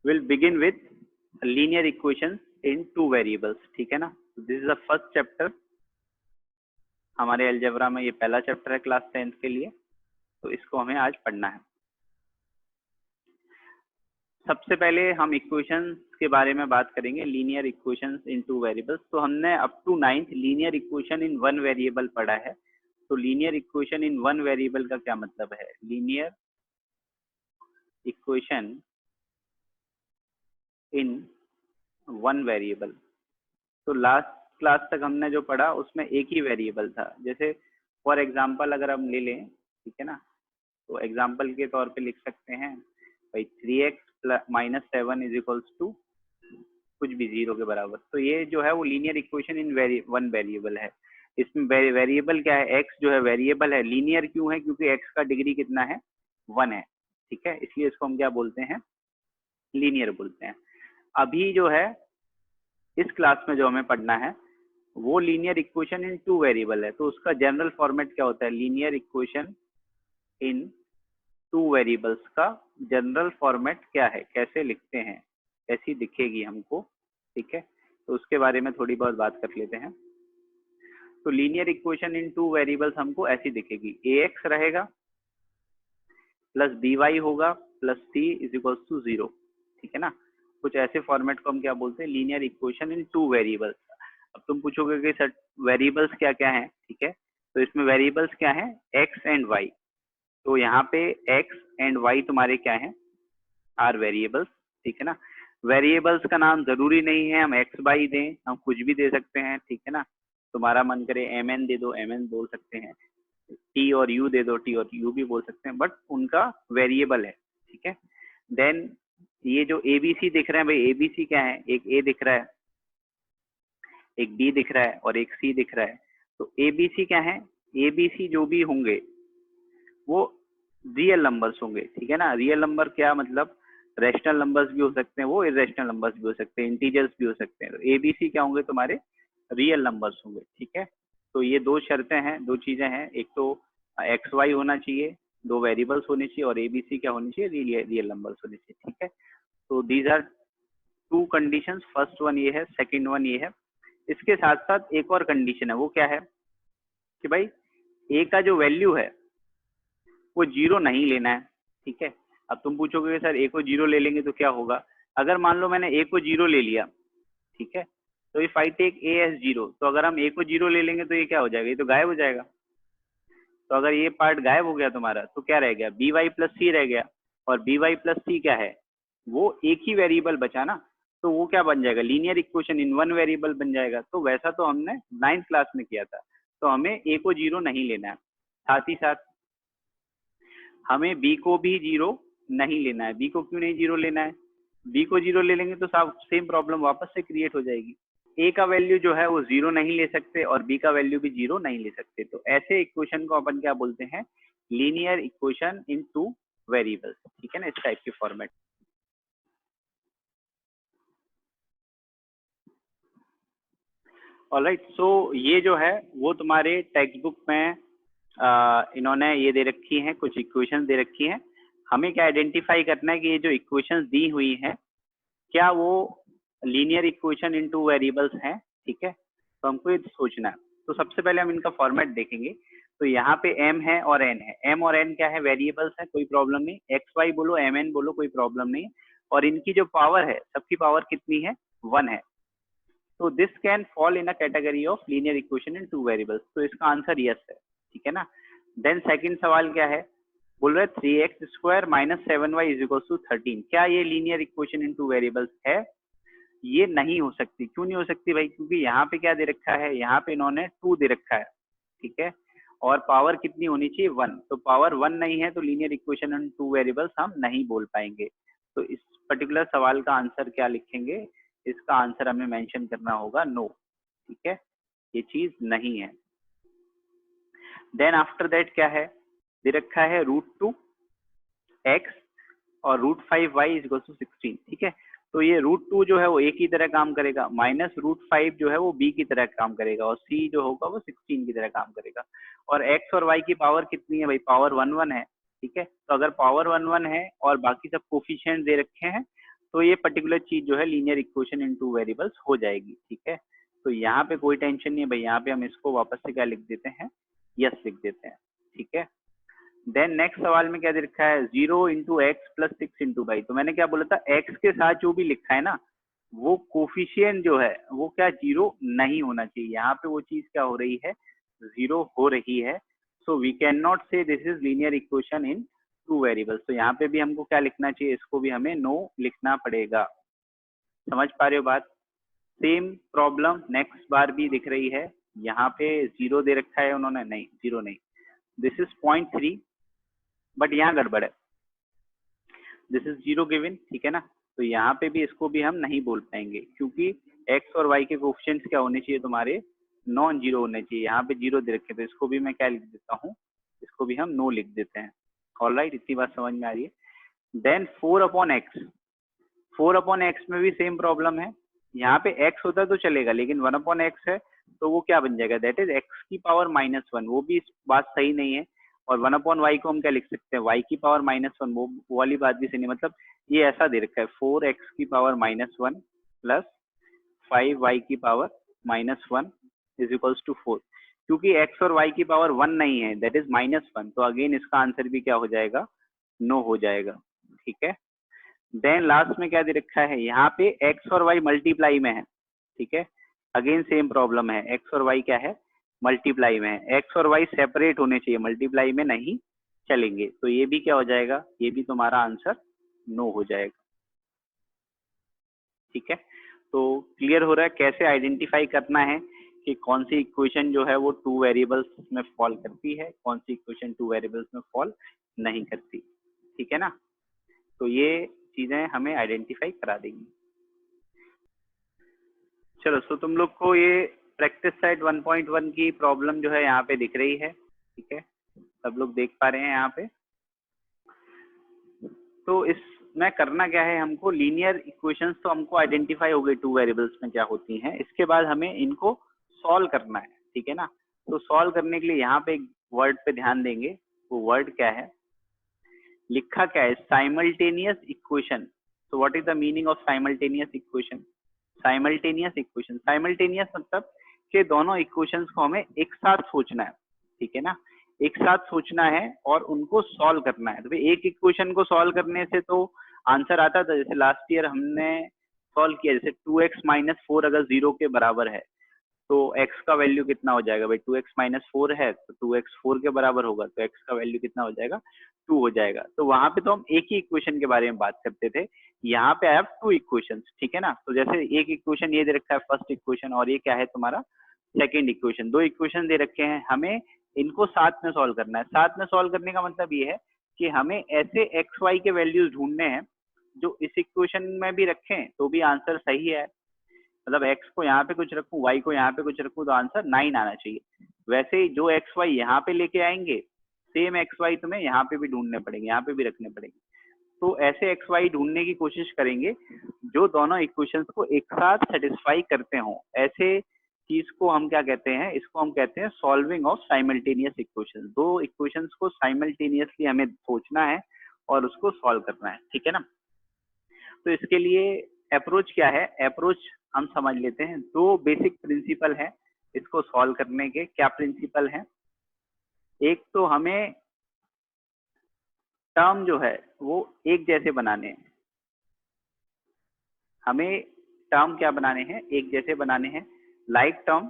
Will begin with linear equations in two variables, ठीक है ना। This is the first chapter हमारे algebra में, ये पहला चैप्टर है क्लास 10th के लिए, तो इसको हमें आज पढ़ना है। सबसे पहले हम इक्वेशंस के बारे में बात करेंगे, linear equations in two variables. तो हमने up to 9th linear equation in one variable पढ़ा है। तो linear equation in one variable का क्या मतलब है? Linear equation in one variable, तो लास्ट क्लास तक हमने जो पढ़ा उसमें एक ही वेरिएबल था। जैसे फॉर एग्जांपल अगर हम ले लें, ठीक है ना, तो एग्जांपल के तौर पे लिख सकते हैं भाई 3x minus 7 is equals to कुछ भी 0 के बराबर। तो ये जो है वो linear equation in one variable है। इसमें वेरिएबल क्या है? x जो है वेरिएबल है। लीनियर क्यों है? क्योंकि x का डिग्री कितना है? 1 है, ठीक है, इसलिए इसको हम क्या बोलते हैं? लीनियर बोलते हैं। अभी जो है इस क्लास में जो हमें पढ़ना है वो linear equation in two variable है। तो उसका जनरल फॉर्मेट क्या होता है? Linear equation in two variables का जनरल फॉर्मेट क्या है, कैसे लिखते हैं, कैसी दिखेगी हमको, ठीक है, तो उसके बारे में थोड़ी बहुत बात कर लेते हैं। तो linear equation in two variables हमको ऐसी दिखेगी, ax रहेगा प्लस by होगा plus c is equal to 0, ठीक है ना। कुछ ऐसे फॉर्मेट को हम क्या बोलते हैं? Linear equation in two variables. अब तुम पूछोगे कि सर वेरिएबल्स क्या क्या हैं, ठीक है, तो इसमें वेरिएबल्स क्या है? x and y। तो यहाँ पे x एंड y तुम्हारे क्या है? आर वेरिएबल्स, ठीक है ना। वेरिएबल्स का नाम जरूरी नहीं है हम x y दें, हम कुछ भी दे सकते हैं, ठीक है ना। तुम्हारा मन करे mn दे दो, mn बोल सकते हैं, t और u दे दो, t और u भी बोल सकते हैं, बट उनका वेरिएबल है, ठीक है। देन ये जो abc दिख रहे हैं भाई, abc क्या है? एक a दिख रहा है, एक b दिख रहा है और एक c दिख रहा है। तो abc क्या है? abc जो भी होंगे वो रियल नंबर्स होंगे, ठीक है ना। रियल नंबर क्या मतलब? रैशनल नंबर्स भी हो सकते हैं, वो इरेशनल नंबर्स भी हो सकते हैं, इंटीजर्स भी हो सकते हैं। तो एबीसी क्या होंगे? तुम्हारे रियल नंबर्स होंगे, ठीक है। तो ये दो शर्तें हैं, दो चीजें हैं, एक तो एक्स वाई होना चाहिए, दो वेरिएबल्स होने चाहिए, और एबीसी क्या होनी चाहिए? रियल नंबर्स होने चाहिए, ठीक है। तो these are two conditions, first one ये है, सेकंड वन ये है। इसके साथ साथ एक और कंडीशन है, वो क्या है कि भाई ए का जो वैल्यू है वो 0 नहीं लेना है, ठीक है। अब तुम पूछोगे सर ए को 0 ले लेंगे तो क्या होगा? अगर मान लो मैंने ए को 0 ले लिया, ठीक है, तो if I take a as 0, तो अगर हम ए को 0 ले लेंगे तो ये क्या हो जाएगा? ये तो गायब हो जाएगा। तो अगर ये पार्ट गायब हो गया तुम्हारा तो क्या रह गया? बी वाई प्लस सी रह गया। और बी वाई प्लस सी क्या है? वो एक ही वेरिएबल बचा ना, तो वो क्या बन जाएगा? Linear equation in one variable बन जाएगा। तो वैसा तो हमने 9th क्लास में किया था। तो हमें ए को 0 नहीं लेना है, साथ ही साथ हमें बी को भी 0 नहीं लेना है। बी को क्यों नहीं 0 लेना है? बी को 0 ले लेंगे तो सेम प्रॉब्लम वापस से क्रिएट हो जाएगी। ए का वैल्यू जो है वो 0 नहीं ले सकते और बी का वैल्यू भी 0 नहीं ले सकते। तो ऐसे इक्वेशन को अपन क्या बोलते हैं? Linear equation in two variables, ठीक है ना, इस टाइप की फॉर्मेट। ऑलराइट, सो ये जो है वो तुम्हारे टेक्स्ट बुक में इन्होंने ये दे रखी हैं, कुछ इक्वेशंस दे रखी हैं। हमें क्या आइडेंटिफाई करना है कि ये जो इक्वेशंस दी हुई हैं क्या वो linear equation in two variables हैं, ठीक है। तो हमको ये सोचना है। तो सबसे पहले हम इनका फॉर्मेट देखेंगे। तो यहाँ पे m है और n है। m और n क्या है? वेरिएबल्स है, कोई प्रॉब्लम नहीं। एक्स वाई बोलो, mn बोलो, कोई प्रॉब्लम नहीं। और इनकी जो पावर है, सबकी पावर कितनी है? 1 है। तो this can fall in a category of linear equation in two variables. तो इसका आंसर यस है, ठीक है ना। देन सेकंड सवाल क्या है? बोल रहे 3x square minus 7y is equal to 13। क्या ये linear equation in two variables है? ये नहीं हो सकती। क्यों नहीं हो सकती भाई? क्योंकि यहाँ पे क्या दे रखा है? यहाँ पे इन्होंने 2 दे रखा है, ठीक है, और पावर कितनी होनी चाहिए? 1। तो पावर 1 नहीं है तो linear equation in two variables हम नहीं बोल पाएंगे। तो इस पर्टिकुलर सवाल का आंसर क्या लिखेंगे? इसका आंसर हमें मेंशन करना होगा नो, ठीक है, ये चीज नहीं है। देन आफ्टर दैट क्या है? दे रखा है √2x और √5y इज इक्वल टू 16, ठीक है। तो ये √2 जो है वो a की तरह काम करेगा, माइनस √5 जो है वो b की तरह काम करेगा, और c जो होगा वो 16 की तरह काम करेगा। और x और y की पावर कितनी है भाई? पावर 1 1 है, ठीक है। तो अगर पावर 1 1 है और बाकी सब कोफिशिएंट दे रखे हैं तो ये पर्टिकुलर चीज जो है linear equation in two variables हो जाएगी। ठीक है, तो यहाँ पे कोई टेंशन नहीं है भाई, यहाँ पे हम इसको वापस से क्या लिख देते हैं, यस लिख देते हैं। ठीक है, देन नेक्स्ट सवाल में क्या दे रखा है, 0 into x plus 6 into y. तो मैंने क्या बोला था, एक्स के साथ जो भी लिखा है ना, वो कोफिशियंट जो है वो क्या जीरो नहीं होना चाहिए। यहाँ पे वो चीज क्या हो रही है, जीरो हो रही है। सो वी कैन नॉट से this is linear equation in two variables. तो यहाँ पे भी हमको क्या लिखना चाहिए, इसको भी हमें नो लिखना पड़ेगा। समझ पा रहे हो बात? सेम प्रॉब्लम नेक्स्ट बार भी दिख रही है, यहाँ पे जीरो दे रखा है उन्होंने, नहीं जीरो नहीं, दिस इज 0.3, बट यहाँ गड़बड़ है, दिस इज जीरो गिवन। ठीक है ना, तो यहाँ पे भी इसको भी हम नहीं बोल पाएंगे, क्योंकि एक्स और वाई के कोएफिशिएंट्स क्या होने चाहिए तुम्हारे, नॉन जीरो होने चाहिए। यहाँ पे जीरो दे रखे, तो इसको भी मैं क्या लिख देता हूँ, इसको भी हम नो लिख देते हैं। ऑलराइट, इतनी बात समझ में आ रही है। देन 4/x, 4/x में भी सेम प्रॉब्लम है। यहाँ पे x होता तो चलेगा, लेकिन 1/x है, तो वो क्या बन जाएगा, दैट इज x की पावर -1। वो भी इस बात सही नहीं है। और 1/y को हम क्या लिख सकते हैं, y की पावर -1, वो वाली बात भी सही नहीं। मतलब ये ऐसा दे रखा है, 4x की पावर -1 प्लस 5y की पावर -1 इज इक्वल्स टू 4। क्योंकि x और y की पावर 1 नहीं है, दैट इज -1, तो अगेन इसका आंसर भी क्या हो जाएगा, नो हो जाएगा। ठीक है, देन लास्ट में क्या दे रखा है, यहाँ पे x और y मल्टीप्लाई में है। ठीक है, अगेन सेम प्रॉब्लम है, x और y क्या है, मल्टीप्लाई में है। x और y सेपरेट होने चाहिए, मल्टीप्लाई में नहीं चलेंगे। तो ये भी क्या हो जाएगा, ये भी तुम्हारा आंसर नो हो जाएगा। ठीक है, तो क्लियर हो रहा है कैसे आइडेंटिफाई करना है कि कौन सी इक्वेशन जो है वो टू वेरिएबल्स में फॉल करती है, कौन सी इक्वेशन टू वेरिएबल्स में फॉल नहीं करती। ठीक है ना, तो ये चीजें हमें आइडेंटिफाई करा देंगी। चलो, तो तुम लोग को ये प्रैक्टिस सेट 1.1 की प्रॉब्लम जो है यहाँ पे दिख रही है। ठीक है, सब लोग देख पा रहे हैं यहाँ पे। तो इसमें करना क्या है, हमको लीनियर इक्वेशंस तो हमको आइडेंटिफाई हो गई टू वेरिएबल्स में क्या होती हैं, इसके बाद हमें इनको सॉल्व करना है। ठीक है ना, तो सॉल्व करने के लिए यहाँ पे एक वर्ड पे ध्यान देंगे। वो वर्ड क्या है, लिखा क्या है, साइमल्टेनियस इक्वेशन। तो what is the meaning of simultaneous equation? Simultaneous equation, simultaneous मतलब कि दोनों इक्वेशंस को हमें एक साथ सोचना है। ठीक है ना, एक साथ सोचना है और उनको सॉल्व करना है। तो भाई एक इक्वेशन को सॉल्व करने से तो आंसर आता था, जैसे लास्ट ईयर हमने सॉल्व किया, जैसे 2x - 4 अगर 0 के बराबर है तो x का वैल्यू कितना हो जाएगा भाई, 2x - 4 है तो 2x 4 के बराबर होगा, तो x का वैल्यू कितना हो जाएगा, 2 हो जाएगा। तो वहां पे तो हम एक ही इक्वेशन के बारे में बात करते थे, यहाँ पे आई हैव टू इक्वेशंस। ठीक है ना, तो जैसे एक इक्वेशन ये दे रखा है फर्स्ट इक्वेशन, और ये क्या है तुम्हारा सेकंड इक्वेशन। दो इक्वेशन दे रखे हैं, हमें इनको साथ में सॉल्व करना है। साथ में सॉल्व करने का मतलब ये है कि हमें ऐसे एक्स वाई के वैल्यूज ढूंढने हैं जो इस इक्वेशन में भी रखें तो भी आंसर सही है। मतलब x को यहाँ पे कुछ रखूं, y को यहाँ पे कुछ रखूं, तो आंसर 9 आना चाहिए। वैसे ही जो एक्स वाई यहाँ पे लेके आएंगे, सेम एक्स वाई तुम्हें यहाँ पे भी ढूंढने पड़ेंगे, यहाँ पे भी रखने पड़ेंगे। तो ऐसे एक्स वाई ढूंढने की कोशिश करेंगे जो दोनों इक्वेशंस को एक साथ सेटिस्फाई करते हों। ऐसे चीज को हम क्या कहते हैं, इसको हम कहते हैं सॉल्विंग ऑफ साइमल्टेनियस इक्वेशन। दो इक्वेशंस को साइमल्टेनियसली हमें सोचना है और उसको सॉल्व करना है। ठीक है ना, तो इसके लिए अप्रोच क्या है, अप्रोच हम समझ लेते हैं। दो बेसिक प्रिंसिपल है इसको सॉल्व करने के। क्या प्रिंसिपल है, एक तो हमें टर्म जो है वो एक जैसे बनाने हैं। हमें टर्म क्या बनाने हैं, एक जैसे बनाने हैं, like term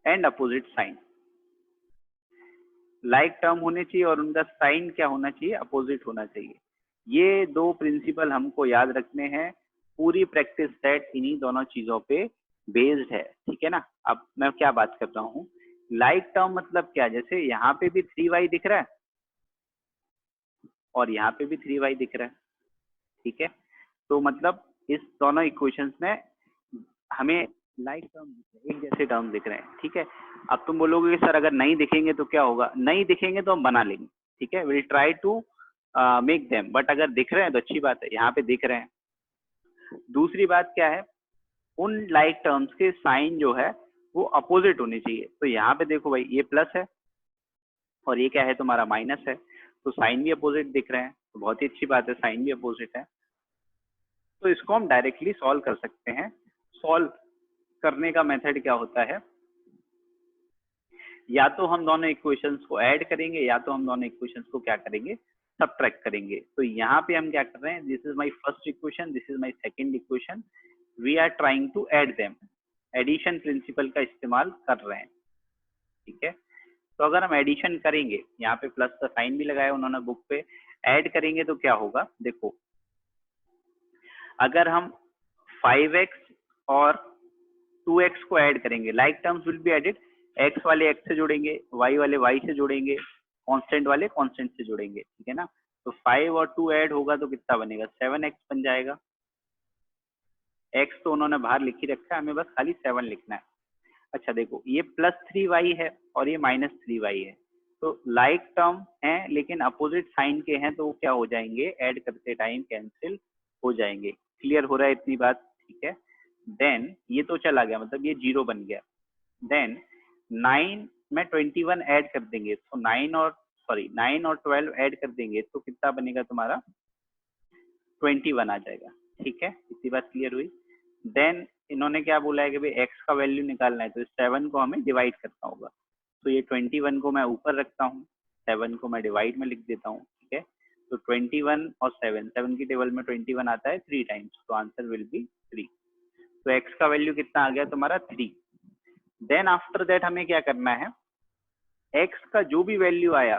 and opposite sign. Like term होने चाहिए और उनका साइन क्या होना चाहिए, अपोजिट होना चाहिए। ये दो प्रिंसिपल हमको याद रखने हैं। पूरी प्रैक्टिस सेट इन्हीं दोनों चीजों पे बेस्ड है। ठीक है ना, अब मैं क्या बात कर रहा हूँ, लाइक टर्म मतलब क्या, जैसे यहाँ पे भी 3y दिख रहा है और यहाँ पे भी 3y दिख रहा है। ठीक है, तो मतलब इस दोनों इक्वेशंस में हमें लाइक टर्म एक जैसे टर्म दिख रहे हैं। ठीक है, अब तुम बोलोगे कि सर अगर नहीं दिखेंगे तो क्या होगा, नहीं दिखेंगे तो हम बना लेंगे। ठीक है, will try to make them, but अगर दिख रहे हैं तो अच्छी बात है, यहाँ पे दिख रहे हैं। दूसरी बात क्या है, उन लाइक टर्म्स के साइन जो है वो अपोजिट होने चाहिए। तो यहाँ पे देखो भाई, ये प्लस है और ये क्या है तुम्हारा माइनस है, तो साइन भी अपोजिट दिख रहे हैं, तो बहुत ही अच्छी बात है, साइन भी अपोजिट है। तो इसको हम डायरेक्टली सॉल्व कर सकते हैं। सॉल्व करने का मेथड क्या होता है, या तो हम दोनों इक्वेशंस को ऐड करेंगे या तो हम दोनों इक्वेशंस को क्या करेंगे, सबट्रैक्ट करेंगे। तो यहाँ पे हम क्या कर रहे हैं, this is my first equation, this is my second equation, we are trying to add them, addition principle का इस्तेमाल कर रहे हैं, ठीक है। तो अगर हम एडिशन करेंगे, यहाँ पे प्लस का साइन भी लगाया उन्होंने बुक पे, ऐड करेंगे तो क्या होगा, देखो अगर हम 5x और 2x को ऐड करेंगे, like terms will be added, x वाले x से जोड़ेंगे, y वाले y से जोड़ेंगे, कांस्टेंट वाले कांस्टेंट से जोड़ेंगे, ठीक है ना। तो 5 और 2 ऐड होगा तो कितना बनेगा, 7x बन जाएगा। x तो उन्होंने बाहर लिख ही रखा है, हमें बस खाली 7 लिखना है। अच्छा देखो, ये +3y है और ये -3y है, तो लाइक टर्म है लेकिन अपोजिट साइन के हैं, तो वो क्या हो जाएंगे, ऐड करते टाइम कैंसिल हो जाएंगे। क्लियर हो रहा है इतनी बात, ठीक है। देन ये तो चला गया, मतलब ये 0 बन गया। देन 9 में 21 ऐड कर देंगे, तो 9 और 12 ऐड कर देंगे तो कितना बनेगा तुम्हारा, 21 आ जाएगा, ठीक है। इतनी बात क्लियर हुई। देन इन्होंने क्या बोला है कि भाई x का वैल्यू निकालना है, तो 7 को हमें डिवाइड करना होगा। तो ये 21 को मैं ऊपर रखता हूँ, 7 को मैं डिवाइड में लिख देता हूँ, ठीक है। तो 21 और 7 की टेबल में 21 आता है 3 टाइम्स, तो आंसर विल बी 3। तो x का वैल्यू कितना आ गया तुम्हारा, 3। देन आफ्टर दैट हमें क्या करना है, x का जो भी वैल्यू आया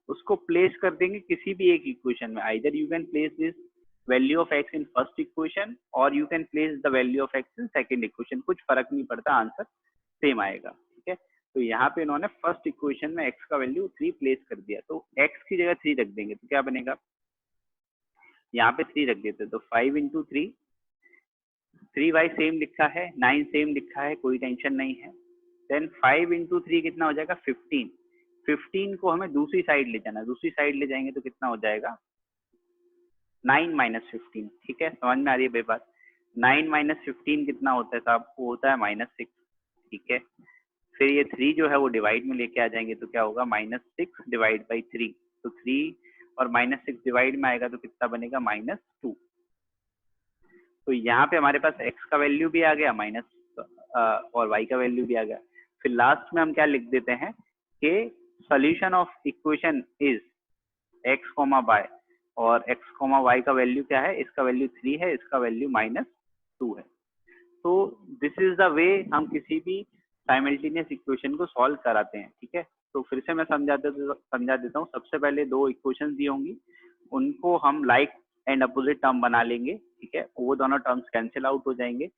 उसको प्लेस कर देंगे किसी भी एक इक्वेशन में। Either you can place this value of x in first equation और you can place the value of x in second equation, कुछ फर्क नहीं पड़ता, आंसर सेम आएगा, ठीक है। तो यहाँ पे इन्होंने फर्स्ट इक्वेशन में x का वैल्यू 3 प्लेस कर दिया, तो x की जगह 3 रख देंगे तो क्या बनेगा, यहाँ पे 3 रख देते, तो 5 इंटू 3, 3y सेम लिखा है, 9 सेम लिखा है, कोई टेंशन नहीं है। देन 5 इंटू 3 कितना हो जाएगा, 15। 15 को हमें दूसरी साइड ले जाना, दूसरी साइड ले जाएंगे तो कितना हो जाएगा, 9 माइनस 15, ठीक है। समझ में आ रही है बात, 9 माइनस 15 कितना होता है साहब, वो होता है -6, ठीक है। फिर ये 3 जो है वो डिवाइड में लेके आ जाएंगे तो क्या होगा, -6 डिवाइड बाई 3, तो 3 और -6 डिवाइड में आएगा तो कितना बनेगा, -2। तो यहाँ पे हमारे पास x का वैल्यू भी आ गया माइनस और y का वैल्यू भी आ गया। फिर लास्ट में हम क्या लिख देते हैं कि solution of equation is x, y, और x, y का वैल्यू क्या है, इसका वैल्यू 3 है, इसका वैल्यू -2 है। तो दिस इज द वे हम किसी भी साइमल्टेनियस इक्वेशन को सॉल्व कराते हैं, ठीक है। तो फिर से मैं समझा देता हूँ। सबसे पहले 2 इक्वेशन दी होंगी, उनको हम लाइक एंड अपोजिट टर्म बना लेंगे, ठीक है। वो दोनों टर्म्स कैंसिल आउट हो जाएंगे।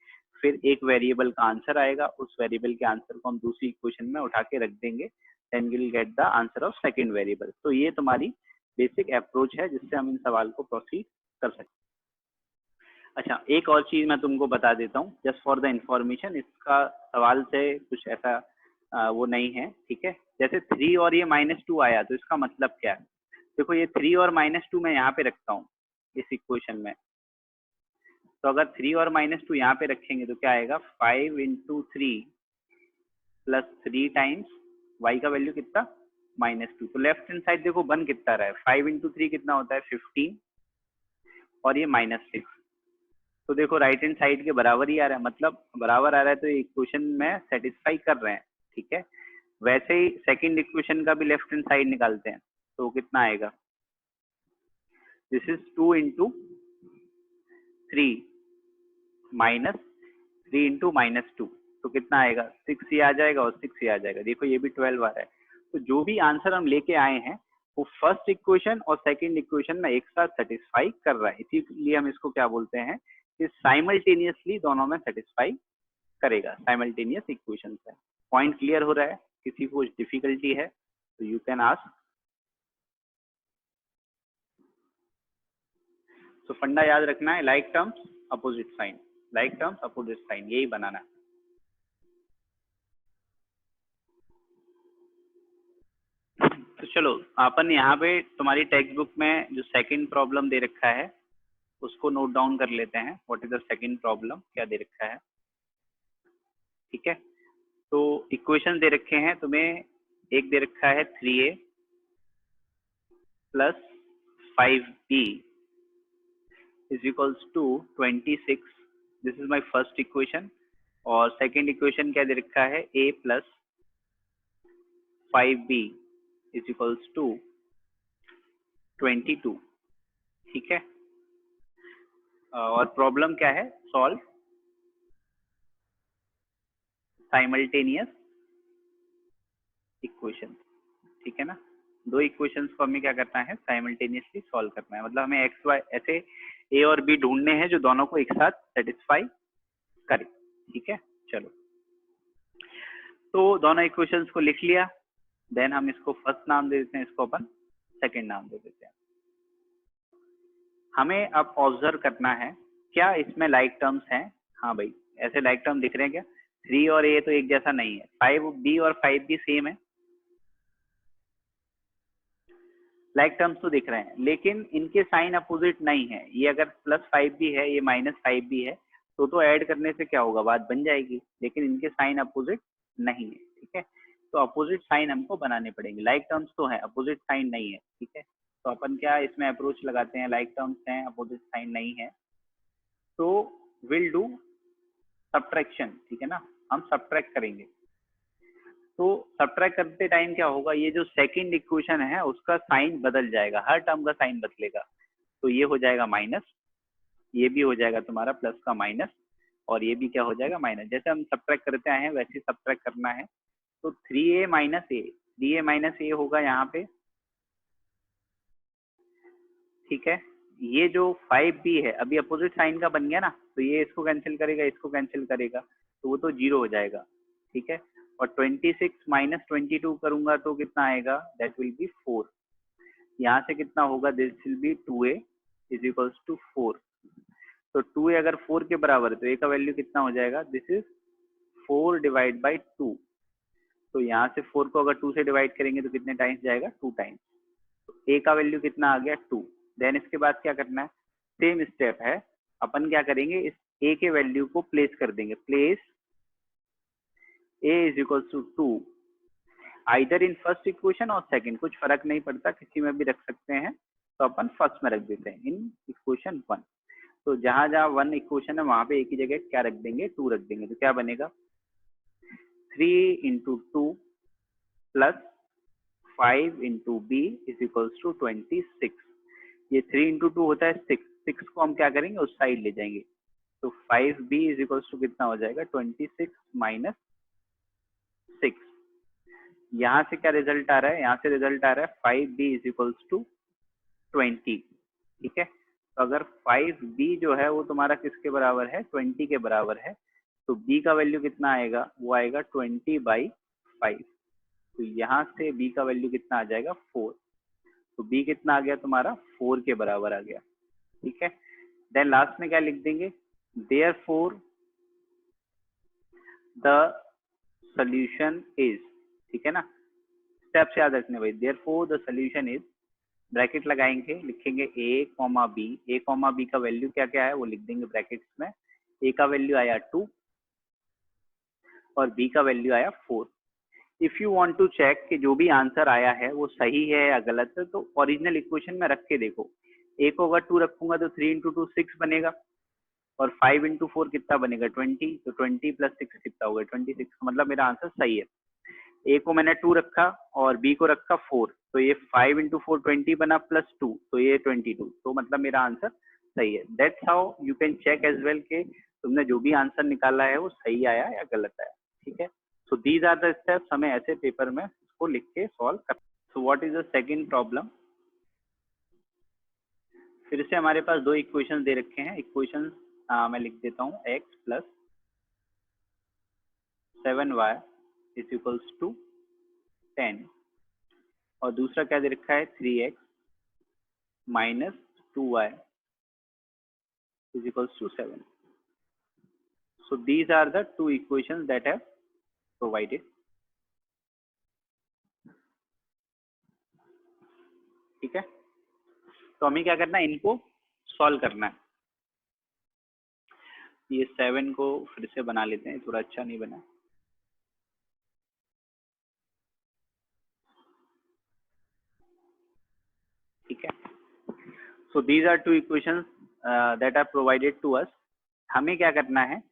फिर एक वेरिएबल का आंसर आएगा, उस वेरिएबल के आंसर को हम दूसरी इक्वेशन में उठा के रख देंगे, then will get the answer of second variable. तो ये तुम्हारी बेसिक अप्रोच है जिससे हम इन सवाल को प्रोसीड कर सकते हैं। अच्छा, एक और चीज मैं तुमको बता देता हूँ जस्ट फॉर द इंफॉर्मेशन, इसका सवाल से कुछ ऐसा वो नहीं है, ठीक है। जैसे 3 और ये -2 आया तो इसका मतलब क्या है, देखो ये 3 और -2 मैं यहाँ पे रखता हूँ इस इक्वेशन में, तो अगर 3 और -2 यहाँ पे रखेंगे तो क्या आएगा, 5 इंटू 3 प्लस 3 टाइम्स y का वैल्यू कितना, -2। तो लेफ्ट हैंड साइड देखो बन कितना रहा है, 5 इंटू 3 कितना होता है, 15, और ये -6, तो देखो राइट हैंड साइड के बराबर ही आ रहा है, मतलब बराबर आ रहा है, तो इक्वेशन में सेटिस्फाई कर रहे हैं, ठीक है। वैसे ही सेकंड इक्वेशन का भी लेफ्ट हैंड साइड निकालते हैं, तो कितना आएगा, this is 2 into 3 minus 3 into -2, तो कितना आएगा, 6 ये आ जाएगा और 6 ये आ जाएगा, देखो ये भी 12 आ रहा है। तो जो भी आंसर हम लेके आए हैं वो फर्स्ट इक्वेशन और सेकंड इक्वेशन में एक साथ सेटिस्फाई कर रहा है, इसीलिए हम इसको क्या बोलते हैं कि साइमल्टेनियसली दोनों में सेटिस्फाई करेगा, साइमल्टेनियस इक्वेशन है। पॉइंट क्लियर हो रहा है, किसी को डिफिकल्टी है तो यू कैन आस्क। तो फंडा याद रखना है, like terms opposite sign, like terms opposite sign, यही बनाना है। तो चलो अपन यहाँ पे तुम्हारी टेक्स्ट बुक में जो सेकंड प्रॉब्लम दे रखा है उसको नोट डाउन कर लेते हैं, what is the second problem, क्या दे रखा है, ठीक है। तो इक्वेशन दे रखे हैं तुम्हें, एक दे रखा है 3a plus 5b is equals to 26, this is my first equation. और सेकेंड इक्वेशन क्या दे रखा है, a plus 5b is equals to 22, ठीक है। और प्रॉब्लम क्या है, सॉल्व साइमल्टेनियस इक्वेशन, ठीक है ना। दो इक्वेशंस को हमें क्या करना है, साइमल्टेनियसली सॉल्व करना है। मतलब हमें एक्स वाई ऐसे ए और बी ढूंढने हैं जो दोनों को एक साथ सेटिस्फाई करे, ठीक है। चलो, तो दोनों इक्वेशंस को लिख लिया, देन हम इसको फर्स्ट नाम दे देते हैं, इसको अपन सेकंड नाम दे देते हैं। हमें अब ऑब्जर्व करना है क्या इसमें लाइक टर्म्स हैं। हाँ भाई, ऐसे लाइक टर्म दिख रहे हैं क्या, 3 और ए तो एक जैसा नहीं है, 5b और 5b सेम है, लाइक टर्म्स तो दिख रहे हैं, लेकिन इनके साइन अपोजिट नहीं है। ये अगर +5b है, ये -5b है, तो ऐड करने से क्या होगा, बात बन जाएगी, लेकिन इनके साइन अपोजिट नहीं है, ठीक है। तो अपोजिट साइन हमको बनाने पड़ेंगे। लाइक टर्म्स तो है, अपोजिट साइन नहीं है, ठीक है। तो अपन क्या इसमें अप्रोच लगाते हैं, लाइक टर्म्स हैं, अपोजिट साइन नहीं है, तो विल डू सब्ट्रैक्शन, ठीक है ना। हम सब्ट्रैक्ट करेंगे, तो सब्ट्रैक्ट करते टाइम क्या होगा, ये जो सेकंड इक्वेशन है उसका साइन बदल जाएगा, हर टर्म का साइन बदलेगा। तो ये हो जाएगा माइनस, ये भी हो जाएगा तुम्हारा प्लस का माइनस, और ये भी क्या हो जाएगा माइनस। जैसे हम सब्ट्रैक्ट करते आए हैं वैसे सब्ट्रैक्ट करना है। तो 3a माइनस ए, 3a माइनस ए होगा यहाँ पे, ठीक है। ये जो 5b है अभी अपोजिट साइन का बन गया ना, तो ये इसको कैंसिल करेगा, इसको कैंसिल करेगा, तो वो तो 0 हो जाएगा, ठीक है। और 26 माइनस 22 करूंगा तो कितना आएगा, दैट विल बी 4। यहाँ से कितना होगा, this will be 2a is equals to 4। तो 2a अगर 4 के बराबर है तो a का वैल्यू कितना हो जाएगा, दिस इज 4 डिवाइड बाई 2। तो यहाँ से 4 को अगर 2 से डिवाइड करेंगे तो कितने टाइम्स जाएगा, 2 टाइम्स। तो a का वैल्यू कितना आ गया, 2। देन इसके बाद क्या करना है, सेम स्टेप है, अपन क्या करेंगे, इस a के वैल्यू को प्लेस कर देंगे, place a is equal to 2 either in first equation और सेकंड, कुछ फर्क नहीं पड़ता, किसी में भी रख सकते हैं। तो अपन फर्स्ट में रख देते हैं, इन इक्वेशन 1। तो जहां जहां 1 इक्वेशन है वहां पे एक ही जगह क्या रख देंगे, 2 रख देंगे। तो क्या बनेगा, 3 into 2 plus 5 into b is equals to 26। ये 3 इंटू 2 होता है 6, 6 को हम क्या करेंगे उस साइड ले जाएंगे। तो 5b इज इक्वल्स टू कितना हो जाएगा, 26 माइनस 6। यहाँ से क्या रिजल्ट आ रहा है, यहाँ से रिजल्ट आ रहा है 5b इज इक्वल्स टू 20, ठीक है। तो अगर 5b जो है वो तुम्हारा किसके बराबर है, 20 के बराबर है, तो b का वैल्यू कितना आएगा, वो आएगा 20/5। तो यहाँ से b का वैल्यू कितना आ जाएगा, 4। तो b कितना आ गया तुम्हारा, 4 के बराबर आ गया, ठीक है। देन लास्ट में क्या लिख देंगे, देयरफॉर द सॉल्यूशन इज, ठीक है ना। स्टेप्स याद रखने भाई, therefore the solution is, bracket लगाएंगे, लिखेंगे a comma b, a comma b का वैल्यू क्या क्या है वो लिख देंगे ब्रैकेट्स में। a का वैल्यू आया 2 और b का वैल्यू आया 4। If you want to check कि जो भी आंसर आया है वो सही है या गलत है, तो ओरिजिनल इक्वेशन में रख के देखो। a को अगर 2 रखूंगा तो 3 इंटू 2 6 बनेगा, और 5 इंटू 4 कितना बनेगा, 20। तो 20 प्लस 6 कितना होगा, 26। मतलब मेरा आंसर सही है। a को मैंने 2 रखा और b को रखा 4, तो ये 5 इंटू 4 20 बना प्लस 2, तो ये 22। तो मतलब मेरा आंसर सही है। That's how you can check as well के तुमने जो भी आंसर निकाला है वो सही आया या गलत आया, ठीक है। So these are the steps, हमें ऐसे पेपर में इसको लिख के सॉल्व कर। So what is the second problem, फिर से हमारे पास दो इक्वेशन दे रखे हैं। इक्वेशन मैं लिख देता हूँ, x plus 7y is equals to 10, और दूसरा क्या दे रखा है, 3x minus 2y is equals to 7। So these are the two equations that have provided, ठीक है। तो हमें क्या करना है, इनको सॉल्व करना है। ये 7 को फिर से बना लेते हैं, थोड़ा अच्छा नहीं बना, ठीक है। So these are two equations that are provided to us, हमें क्या करना है,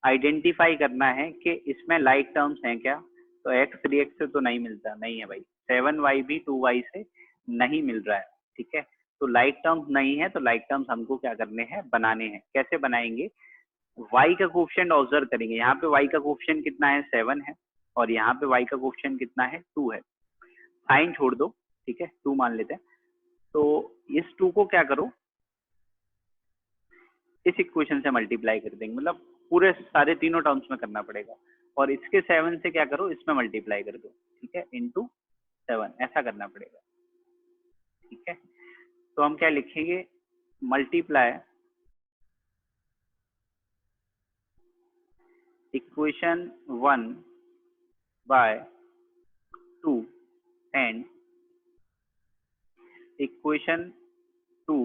आइडेंटिफाई करना है कि इसमें लाइक टर्म्स हैं क्या। तो x 3x से तो नहीं मिलता, नहीं है भाई। 7y भी 2y से नहीं मिल रहा है, ठीक है। तो लाइक टर्म्स नहीं है, तो लाइक टर्म्स हमको क्या करने हैं, बनाने हैं। कैसे बनाएंगे, y का कोफिशिएंट ऑब्जर्व करेंगे। यहाँ पे y का कोफिशिएंट कितना है, 7 है, और यहाँ पे y का कोफिशिएंट कितना है, 2 है। साइन छोड़ दो, ठीक है, 2 मान लेते हैं। तो इस 2 को क्या करो, इस इक्वेशन से मल्टीप्लाई कर देंगे, मतलब पूरे सारे तीनों टर्म्स में करना पड़ेगा। और इसके 7 से क्या करो, इसमें मल्टीप्लाई कर दो, ठीक है, इंटू 7, ऐसा करना पड़ेगा, ठीक है। तो हम क्या लिखेंगे, multiply equation 1 by 2 and equation 2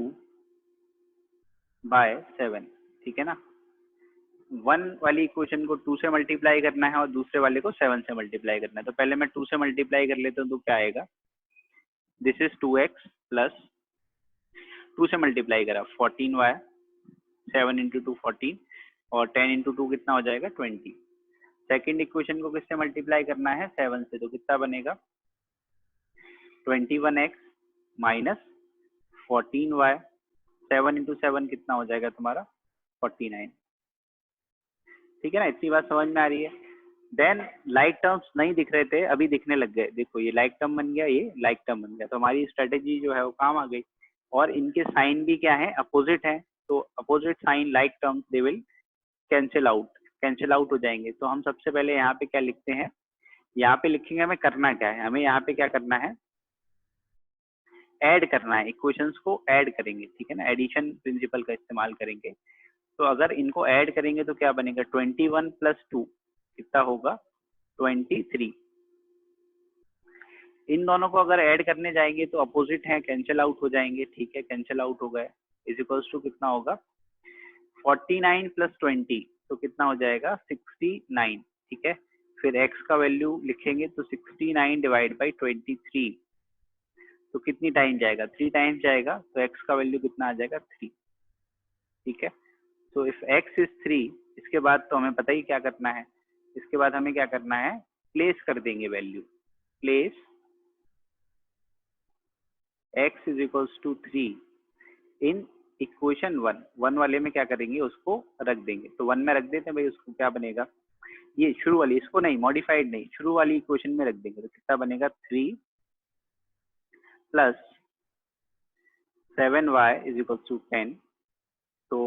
by 7, ठीक है ना। 1 वाली इक्वेशन को 2 से मल्टीप्लाई करना है और दूसरे वाले को 7 से मल्टीप्लाई करना है। तो पहले मैं 2 से मल्टीप्लाई कर लेता हूँ, तो क्या आएगा, दिस इज 2x प्लस 2 से मल्टीप्लाई करा 14y, 7 इंटू 2 14, और 10 इंटू 2 कितना हो जाएगा, 20। सेकेंड इक्वेशन को किससे मल्टीप्लाई करना है, 7 से, तो कितना बनेगा, 21x माइनस 14y, 7 इंटू 7 कितना हो जाएगा तुम्हारा, 49, ठीक है ना। इतनी बात समझ में आ रही है। देन लाइक टर्म्स नहीं दिख रहे थे, अभी दिखने लग गए, देखो ये लाइक टर्म बन गया, ये लाइक टर्म बन गया, तो हमारी स्ट्रेटेजी जो है वो काम आ गई। और इनके साइन भी क्या है, अपोजिट है, तो opposite sign like terms they will cancel out हो जाएंगे। तो हम सबसे पहले यहाँ पे क्या लिखते हैं, यहाँ पे लिखेंगे हमें करना क्या है, हमें यहाँ पे क्या करना है, ऐड करना है, इक्वेशंस को ऐड करेंगे, ठीक है ना, एडिशन प्रिंसिपल का इस्तेमाल करेंगे। तो अगर इनको ऐड करेंगे तो क्या बनेगा, 21 प्लस 2 कितना होगा, 23। इन दोनों को अगर ऐड करने जाएंगे तो अपोजिट है, कैंसिल आउट हो जाएंगे, ठीक है, कैंसिल आउट हो गए। इज इक्वल्स टू कितना होगा, 49 प्लस 20, तो कितना हो जाएगा, 69, ठीक है। फिर x का वैल्यू लिखेंगे तो 69 डिवाइड बाई 23, तो कितनी टाइम जाएगा, 3 टाइम्स जाएगा, तो x का वैल्यू कितना आ जाएगा, 3, ठीक है। तो इफ x इज 3, इसके बाद तो हमें पता ही क्या करना है, इसके बाद हमें क्या करना है, प्लेस कर देंगे value, place x is equals to 3 in equation 1 वाले में क्या करेंगे, उसको रख देंगे। तो 1 में रख देते हैं भाई, उसको क्या बनेगा, ये शुरू वाली, इसको नहीं, मॉडिफाइड नहीं, शुरू वाली इक्वेशन में रख देंगे, तो कितना बनेगा, 3 plus 7y is equal to 10। तो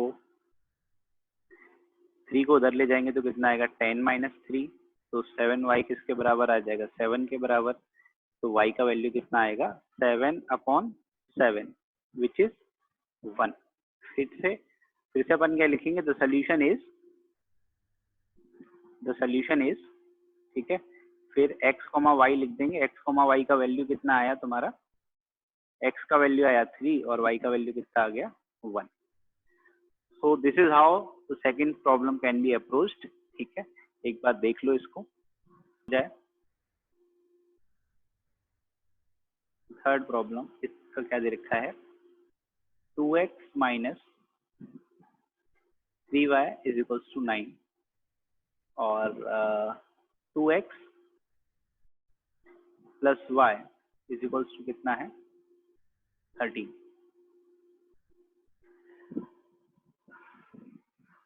3 को उधर ले जाएंगे तो कितना आएगा, 10 माइनस 3, तो 7y किसके बराबर आ जाएगा, 7 के बराबर। तो y का वैल्यू कितना आएगा, 7/7 विच इज 1। फिर से अपन क्या लिखेंगे, द सोल्यूशन इज, ठीक है। फिर x, y लिख देंगे, x, y का वैल्यू कितना आया तुम्हारा, x का वैल्यू आया 3 और y का वैल्यू कितना आ गया, 1। So this is how the second problem can be approached, ठीक है। एक बार देख लो इसको जाए। थर्ड प्रॉब्लम, इसका क्या दे रखा है, 2x minus 3y is equals to 9, और 2x plus y is equals to कितना है, 13।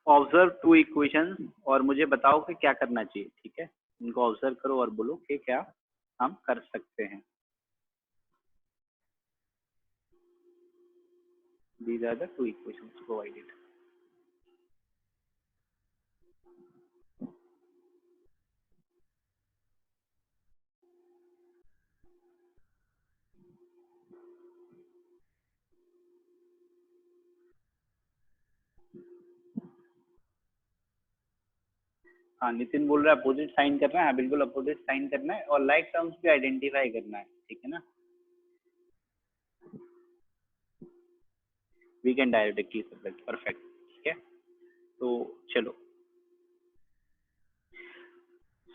ऑब्जर्व 2 इक्वेशंस और मुझे बताओ कि क्या करना चाहिए, ठीक है। इनको ऑब्जर्व करो और बोलो कि क्या हम कर सकते हैं। These are the 2 equations provided. हाँ, नितिन बोल रहा है अपोजिट साइन करना है, बिल्कुल अपोजिट साइन करना है, और लाइक टर्म्स भी आइडेंटिफाई करना है, ठीक है ना। We can directly subtract, perfect, ठीक है। तो चलो,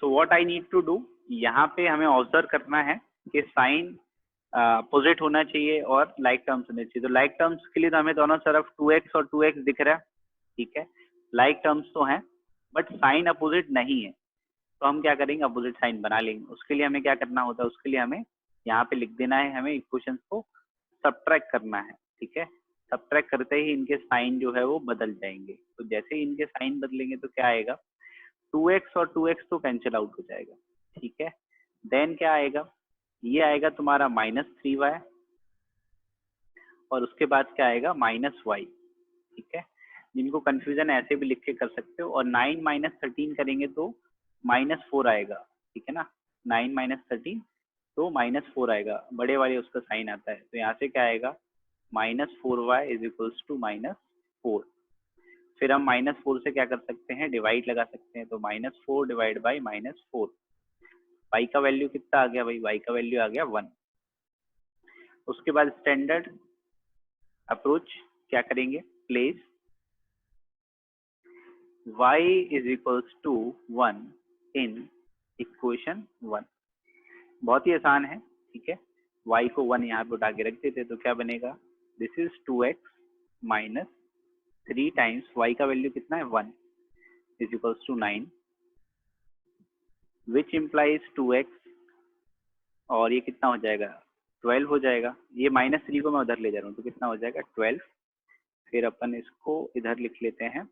so what I need to do, यहाँ पे हमें ऑब्जर्व करना है कि साइन अपोजिट होना चाहिए और लाइक टर्म्स होने चाहिए। तो लाइक टर्म्स के लिए तो हमें दोनों तरफ 2x और 2x दिख रहा है, ठीक है। लाइक टर्म्स तो हैं बट साइन अपोजिट नहीं है, तो हम क्या करेंगे, अपोजिट साइन बना लेंगे। उसके लिए हमें क्या करना होता है, उसके लिए हमें यहाँ पे लिख देना है, हमें इक्वेशन को सब्ट्रैक्ट करना है, ठीक है। सब्ट्रैक्ट करते ही इनके साइन जो है वो बदल जाएंगे। तो जैसे ही इनके साइन बदलेंगे तो क्या आएगा, 2x और 2x तो कैंसिल आउट हो जाएगा, ठीक है। देन क्या आएगा, ये आएगा तुम्हारा -3y और उसके बाद क्या आएगा -y, ठीक है। जिनको कंफ्यूजन ऐसे भी लिख के कर सकते हो। और 9 - 13 करेंगे तो -4 आएगा, ठीक है ना। 9 - 13 तो -4 आएगा, बड़े वाले उसका साइन आता है। तो यहाँ से क्या आएगा, -4y = -4। फिर हम -4 से क्या कर सकते हैं, डिवाइड लगा सकते हैं। तो -4 डिवाइड बाई -4, y का वैल्यू कितना आ गया भाई, y का वैल्यू आ गया 1। उसके बाद स्टैंडर्ड अप्रोच क्या करेंगे, प्लेस y = 1 इन इक्वेशन 1। बहुत ही आसान है, ठीक है। y को 1 यहाँ पे उठा के रख देते तो क्या बनेगा, this is 2x minus 3 times y का वैल्यू कितना है 1 = 9, विच इम्प्लाइज 2x और ये कितना हो जाएगा 12 हो जाएगा। ये -3 को मैं उधर ले जा रहा हूँ तो कितना हो जाएगा 12। फिर अपन इसको इधर लिख लेते हैं।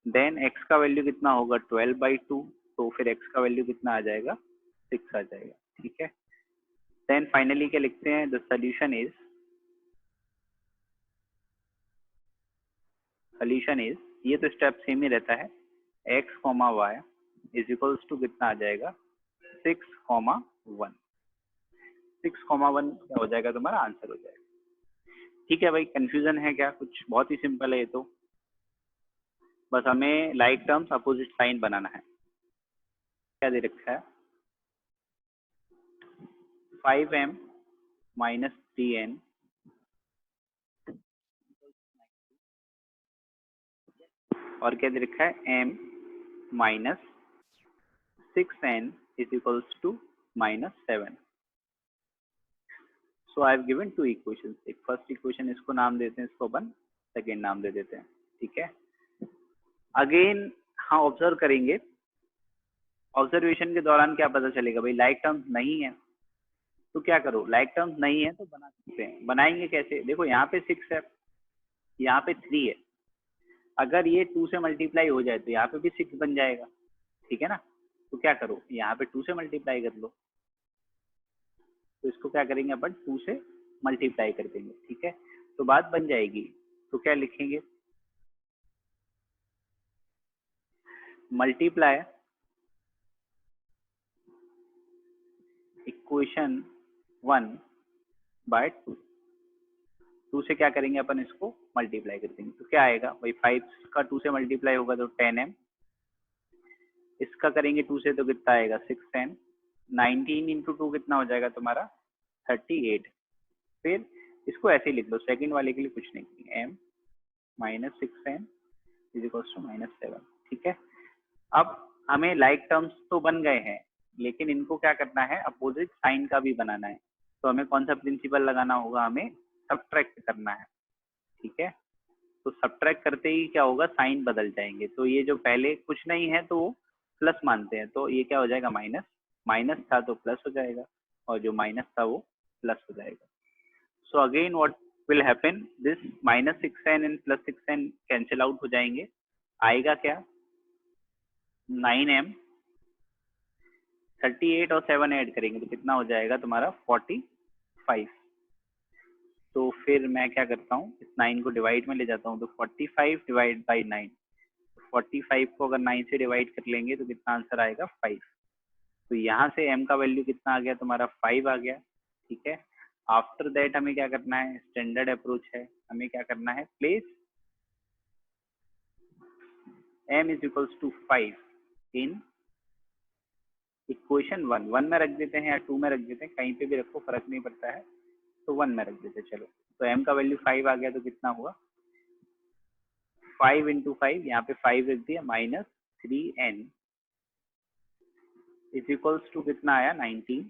देन x का वैल्यू कितना होगा 12/2, तो फिर x का वैल्यू कितना आ जाएगा 6 आ जाएगा, ठीक है। देन फाइनली क्या लिखते हैं, द सोल्यूशन इज, ये तो स्टेप सेम ही रहता है, x, y = कितना आ जाएगा 6, 1। 6, 1 क्या हो जाएगा, तुम्हारा आंसर हो जाएगा। ठीक है भाई, कंफ्यूजन है क्या कुछ, बहुत ही सिंपल है ये तो। बस हमें लाइक टर्म्स अपोजिट साइन बनाना है। क्या दे रखा है, 5m - 3n और क्या दे रखा है m - 6n = -7। So I have given 2 equations. एक फर्स्ट इक्वेशन इसको नाम देते हैं, इसको अपन सेकेंड नाम दे देते हैं, ठीक है। अगेन हाँ ऑब्जर्व करेंगे, ऑब्जर्वेशन के दौरान क्या पता चलेगा भाई, लाइक टर्म्स नहीं है तो क्या करो, लाइक टर्म्स नहीं है तो बना सकते हैं। बनाएंगे कैसे, देखो यहाँ पे 6 है, यहाँ पे 3 है। अगर ये 2 से मल्टीप्लाई हो जाए तो यहाँ पे भी 6 बन जाएगा, ठीक है ना। तो क्या करो, यहाँ पे 2 से मल्टीप्लाई कर लो। तो इसको क्या करेंगे अपन, 2 से मल्टीप्लाई कर देंगे, ठीक है। तो बात बन जाएगी। तो क्या लिखेंगे, मल्टीप्लाई इक्वेशन 1/2। 2 से क्या करेंगे अपन, इसको मल्टीप्लाई कर देंगे। तो क्या आएगा भाई, 5 का 2 से मल्टीप्लाई होगा तो 10m, इसका करेंगे 2 से तो कितना आएगा 6n, 19 × 2 कितना हो जाएगा तुम्हारा 38। फिर इसको ऐसे ही लिख लो, सेकंड वाले के लिए कुछ नहीं, m - 6n = -7, ठीक है। अब हमें लाइक टर्म्स तो बन गए हैं, लेकिन इनको क्या करना है, अपोजिट साइन का भी बनाना है। तो हमें कौन सा प्रिंसिपल लगाना होगा, हमें सब्ट्रैक्ट करना है, ठीक है। तो सब्ट्रैक्ट करते ही क्या होगा, साइन बदल जाएंगे। तो ये जो पहले कुछ नहीं है तो वो प्लस मानते हैं, तो ये क्या हो जाएगा माइनस, माइनस था तो प्लस हो जाएगा, और जो माइनस था वो प्लस हो जाएगा। So again what will happen, this -6n and +6n cancel out हो जाएंगे। आएगा क्या 9m, 38 और 7 ऐड करेंगे तो कितना हो जाएगा तुम्हारा 45। तो फिर मैं क्या करता हूँ, इस 9 को डिवाइड में ले जाता हूँ, तो 45 डिवाइड बाई 9, 45 को अगर 9 से डिवाइड कर लेंगे तो कितना आंसर आएगा 5। तो यहाँ से m का वैल्यू कितना आ गया तुम्हारा 5 आ गया, ठीक है। आफ्टर दैट हमें क्या करना है, स्टैंडर्ड अप्रोच है, हमें क्या करना है, प्लेस m = 5 इन इक्वेशन 1 में रख देते हैं या 2 में रख देते हैं, कहीं पे भी रखो फर्क नहीं पड़ता है। तो 1 में रख देते हैं, चलो। तो m का वैल्यू 5 आ गया तो कितना हुआ 5 × 5, यहाँ पे 5 रख दिया, -3n = कितना आया 19,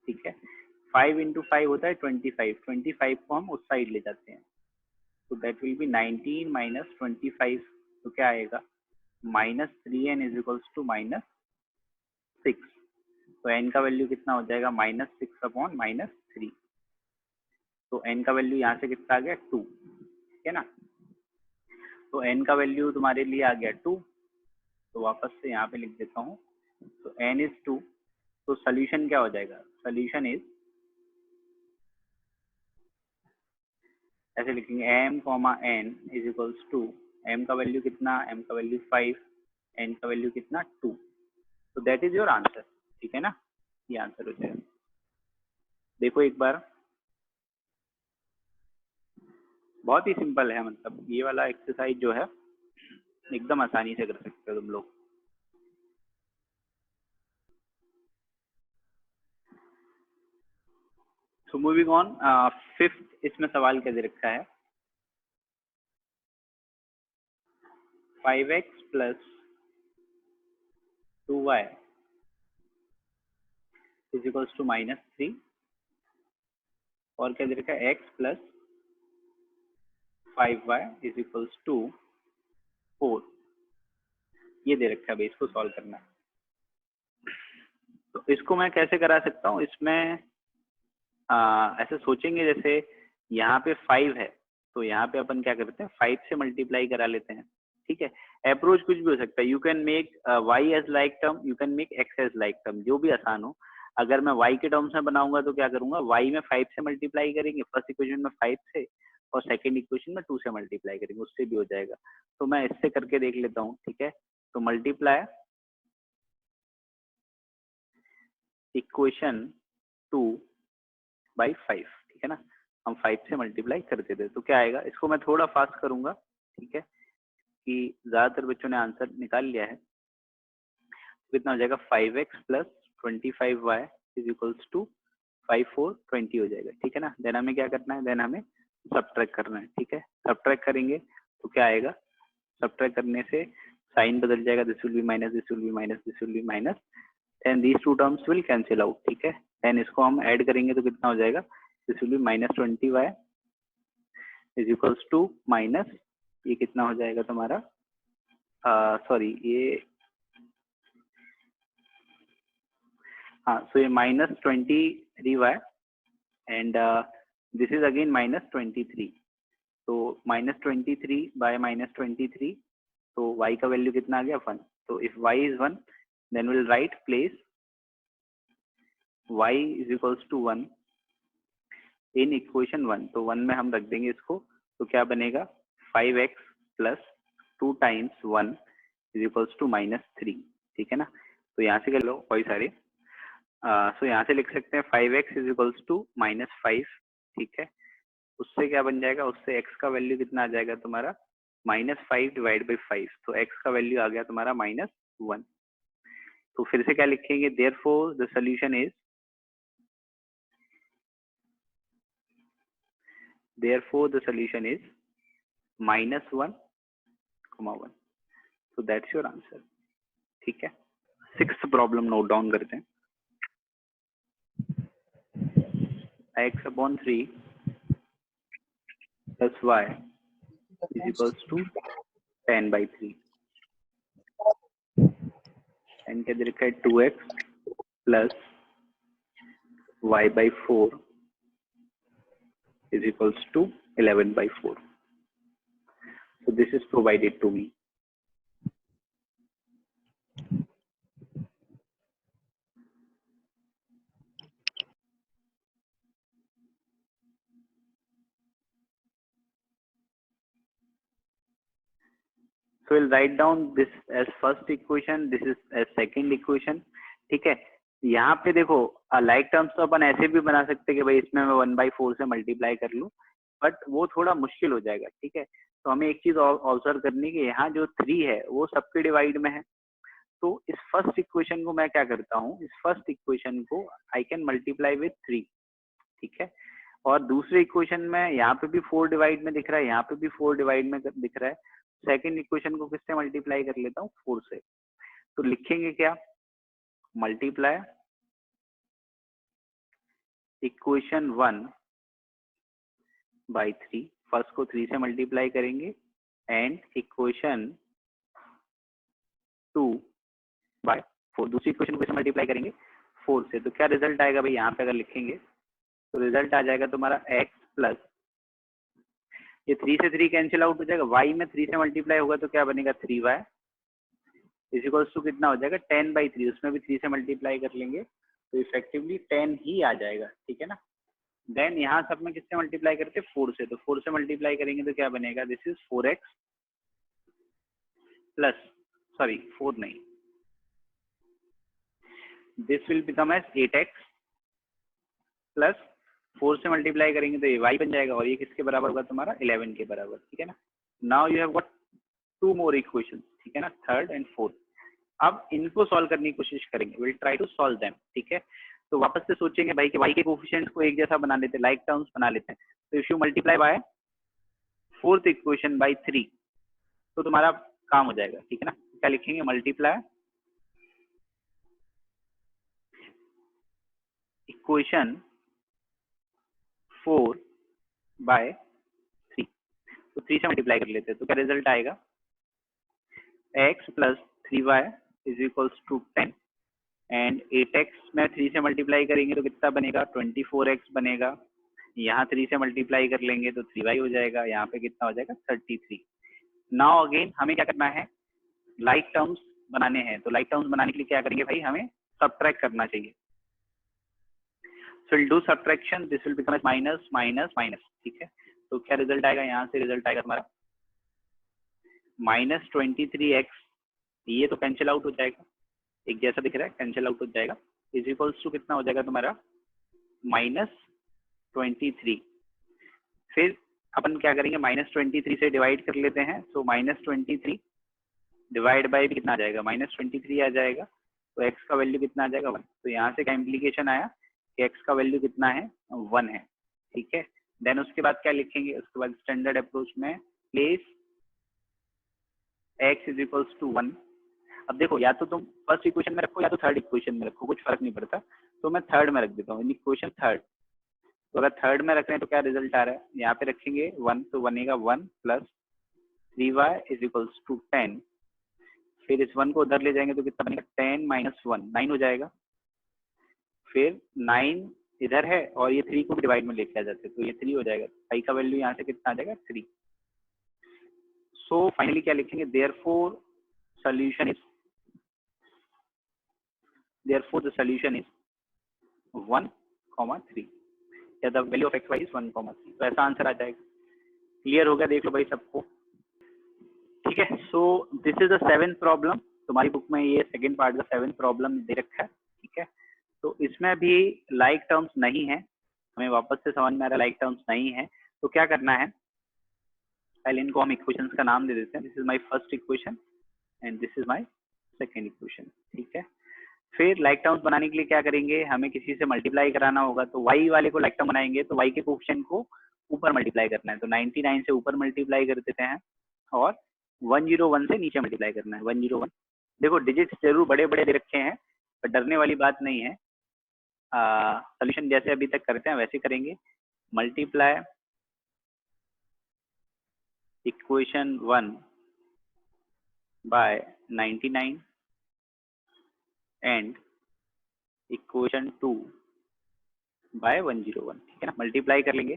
ठीक है। 5 इंटू 5 होता है 25, 25 को हम उस साइड ले जाते हैं, तो दैट विल बी 19 माइनस 25, तो क्या आएगा -3n इज इक्वल्स टू -6। तो n का वैल्यू कितना हो जाएगा -6 अपॉन -3, तो n का वैल्यू यहाँ से कितना आ गया 2, ठीक है ना। तो n का वैल्यू तुम्हारे लिए आ गया 2, तो वापस से यहाँ पे लिख देता हूँ, तो n इज 2, तो सोल्यूशन क्या हो जाएगा, सोल्यूशन इज ऐसे लिखेंगे m comma n is equals to, m का वैल्यू कितना, m का वैल्यू 5, n का वैल्यू कितना 2, तो दैट इज योर आंसर, ठीक है ना, ये आंसर हो जाएगा। देखो एक बार, बहुत ही सिंपल है, मतलब ये वाला एक्सरसाइज जो है एकदम आसानी से कर सकते हो तुम लोग। सो मूविंग ऑन, फिफ्थ इसमें सवाल क्या दे रखा है, 5x plus 2y is equals to -3, और क्या दे रखा है x plus 5y is equals to 4, ये दे रखा है भाई, इसको सॉल्व करना है। तो इसको मैं कैसे करा सकता हूँ, इसमें ऐसे सोचेंगे, जैसे यहाँ पे 5 है, तो यहाँ पे अपन क्या करते हैं 5 से मल्टीप्लाई करा लेते हैं, ठीक है। अप्रोच कुछ भी हो सकता है, you can make y as like term, you can make x as like term, जो भी आसान हो। अगर मैं y के टर्म्स में बनाऊंगा तो क्या करूंगा, y में 5 से मल्टीप्लाई करेंगे, फर्स्ट इक्वेशन में 5 से, और सेकेंड इक्वेशन में 2 से मल्टीप्लाई करेंगे, उससे भी हो जाएगा। तो मैं इससे करके देख लेता हूँ, ठीक है। तो मल्टीप्लाई इक्वेशन 2 बाई 5, ठीक है ना, हम 5 से मल्टीप्लाई कर देते, तो क्या आएगा, इसको मैं थोड़ा फास्ट करूंगा, ठीक है, कि ज्यादातर बच्चों ने आंसर निकाल लिया है। कितना हो जाएगा 5x plus 25y is equals to 5 4 20 हो जाएगा, ठीक है ना। देन हमें क्या करना है, देन हमें सब्ट्रैक्ट करना है, ठीक है। सब्ट्रैक्ट करेंगे तो क्या आएगा, सब्ट्रैक्ट करने से साइन बदल जाएगा, this will B minus, this will B minus, this will B minus, and these two terms will cancel out, ठीक है। देन इसको हम ऐड करेंगे तो कितना हो जाएगा, this will be -20y is equals to minus, ये कितना हो जाएगा तुम्हारा, सॉरी ये, हाँ, सो ये -23y and this is again -23, तो -23 बाय -23, तो y का वैल्यू कितना आ गया 1, तो if y is 1 then will write place y is equals to 1 in equation 1, तो 1 में हम रख देंगे इसको, तो क्या बनेगा 5x plus 2 times 1 is equals to -3, ठीक है ना। तो यहाँ से कर लो कोई सारे, सो यहाँ से लिख सकते हैं 5x इज इक्वल्स टू -5, ठीक है। उससे क्या बन जाएगा, उससे x का वैल्यू कितना आ जाएगा तुम्हारा -5 डिवाइड बाई 5, तो x का वैल्यू आ गया तुम्हारा -1। तो फिर से क्या लिखेंगे, therefore the solution is, therefore the solution is -1, -1, so that's your answer, ठीक है। सिक्स्थ प्रॉब्लम नोट डाउन करते हैं, x upon 3 plus y is equals to 10/3, and क्या दे रखा है 2x plus y/4 is equals to 11/4, so this is provided to me. So we'll write down this as first equation, this is as second equation, ठीक है। यहाँ पे देखो like terms तो अपन ऐसे भी बना सकते हैं कि भाई इसमें मैं 1/4 से मल्टीप्लाई कर लूँ, बट वो थोड़ा मुश्किल हो जाएगा, ठीक है। तो हमें एक चीज ऑब्जर्व करनी है कि यहाँ जो 3 है वो सबके डिवाइड में है, तो इस फर्स्ट इक्वेशन को मैं क्या करता हूँ, इस फर्स्ट इक्वेशन को आई कैन मल्टीप्लाई विथ 3, ठीक है। और दूसरे इक्वेशन में यहाँ पे भी 4 डिवाइड में दिख रहा है, यहाँ पे भी 4 डिवाइड में दिख रहा है, सेकंड इक्वेशन को किससे मल्टीप्लाई कर लेता हूँ 4 से, तो लिखेंगे क्या, मल्टीप्लाई इक्वेशन 1 बाई 3, फर्स्ट को 3 से मल्टीप्लाई करेंगे एंड इक्वेशन 2 बाय 4, दूसरी इक्वेशन को मल्टीप्लाई करेंगे 4 से। तो क्या रिजल्ट आएगा भाई, यहाँ पे अगर लिखेंगे तो रिजल्ट आ जाएगा तुम्हारा x प्लस, ये 3 से 3 कैंसिल आउट हो जाएगा, y में 3 से मल्टीप्लाई होगा तो क्या बनेगा 3y इज इक्वल्स टू कितना हो जाएगा 10/3, उसमें भी 3 से मल्टीप्लाई कर लेंगे तो इफेक्टिवली 10 ही आ जाएगा, ठीक है ना। देन यहाँ सब में किससे मल्टीप्लाई करते हैं 4 से, तो 4 से मल्टीप्लाई करेंगे तो क्या बनेगा, this is 4x plus, sorry 4 नहीं, this will become as 8x plus 4 से मल्टीप्लाई करेंगे तो ये y बन जाएगा और ये किसके बराबर होगा तुम्हारा 11 के बराबर, ठीक है ना। Now you have got 2 more equation, ठीक है ना, थर्ड एंड फोर्थ। अब इनको सॉल्व करने की कोशिश करेंगे, will try to solve them, ठीक है। तो वापस से सोचेंगे भाई कि y के कोफिशिएंट्स को एक जैसा बना लेते हैं, लाइक टर्म्स बना लेते हैं। तो if you multiply by fourth equation by 3 तो तुम्हारा काम हो जाएगा, ठीक है ना। क्या लिखेंगे, मल्टीप्लाई इक्वेशन 4 बाय 3, तो 3 से मल्टीप्लाई कर लेते हैं तो क्या रिजल्ट आएगा, x plus 3y is equals to 10 and 8x में 3 से मल्टीप्लाई करेंगे तो कितना बनेगा 24x बनेगा, यहाँ 3 से मल्टीप्लाई कर लेंगे तो 3y हो जाएगा, यहाँ पे कितना हो जाएगा 33। नाउ अगेन हमें क्या करना है, लाइक टर्म्स बनाने हैं। तो लाइक टर्म्स बनाने के लिए क्या करेंगे भाई, हमें सब्ट्रैक्ट करना चाहिए। So will do subtraction, this will become minus minus minus, ठीक है। तो क्या रिजल्ट आएगा, यहाँ से रिजल्ट आएगा तुम्हारा -23x, ये तो कैंसिल आउट हो जाएगा, एक जैसा दिख रहा है कैंसिल आउट हो जाएगा, इज इक्वल्स टू कितना हो जाएगा तुम्हारा -23। फिर अपन क्या करेंगे, -23 से डिवाइड कर लेते हैं, तो -23 डिवाइड बाय भी कितना आ जाएगा -23 आ जाएगा, तो x का वैल्यू कितना आ जाएगा 1। तो यहाँ से क्या इम्प्लीकेशन आया कि x का वैल्यू कितना है 1 है, ठीक है। देन उसके बाद क्या लिखेंगे, उसके बाद स्टैंडर्ड अप्रोच में place x is equals to 1। अब देखो, या तो तुम फर्स्ट इक्वेशन में रखो या तो थर्ड इक्वेशन में रखो, कुछ फर्क नहीं पड़ता, तो मैं थर्ड में रख देता हूँ, इक्वेशन थर्ड। तो अगर थर्ड में रख रहे हैं तो क्या रिजल्ट आ रहा है, यहाँ पे रखेंगे 1 तो बनेगा 1 plus 3y is equals to 10, फिर इस 1 को उधर ले जाएंगे तो कितना बनेगा 10 माइनस 1 9 हो जाएगा, फिर 9 इधर है और ये 3 को भी डिवाइड में लेके आ जाते हैं तो ये 3 हो जाएगा, y का वैल्यू यहाँ से कितना आ जाएगा 3। सो फाइनली क्या लिखेंगे, therefore solution is, therefore the solution is 1,3 या the value of xy is 1,3, तो ऐसा आंसर आ जाएगा। क्लियर हो गया, देख लो भाई सबको, ठीक है। So this is the 7th problem, तुम्हारी बुक में ये सेकंड पार्ट का 7th प्रॉब्लम दे रखा है, ठीक है। तो इसमें भी लाइक टर्म्स नहीं है, हमें वापस से समझ में आ रहा है लाइक टर्म्स नहीं है, तो क्या करना है, पहले इनको हम इक्वेशंस का नाम दे देते हैं, this is my first equation and this is my second equation, ठीक है। फिर लाइक टर्म्स बनाने के लिए क्या करेंगे, हमें किसी से मल्टीप्लाई कराना होगा, तो y वाले को लाइक टर्म बनाएंगे तो y के कोएफिशिएंट को ऊपर मल्टीप्लाई करना है, तो 99 से ऊपर मल्टीप्लाई कर देते हैं और 101 से नीचे मल्टीप्लाई करना है, 101। देखो डिजिट्स जरूर बड़े बड़े दे रखे हैं पर डरने वाली बात नहीं है, सोल्यूशन जैसे अभी तक करते हैं वैसे करेंगे। Multiply equation 1 by 99 and equation 2 by 101, ठीक है ना, मल्टीप्लाई कर लेंगे।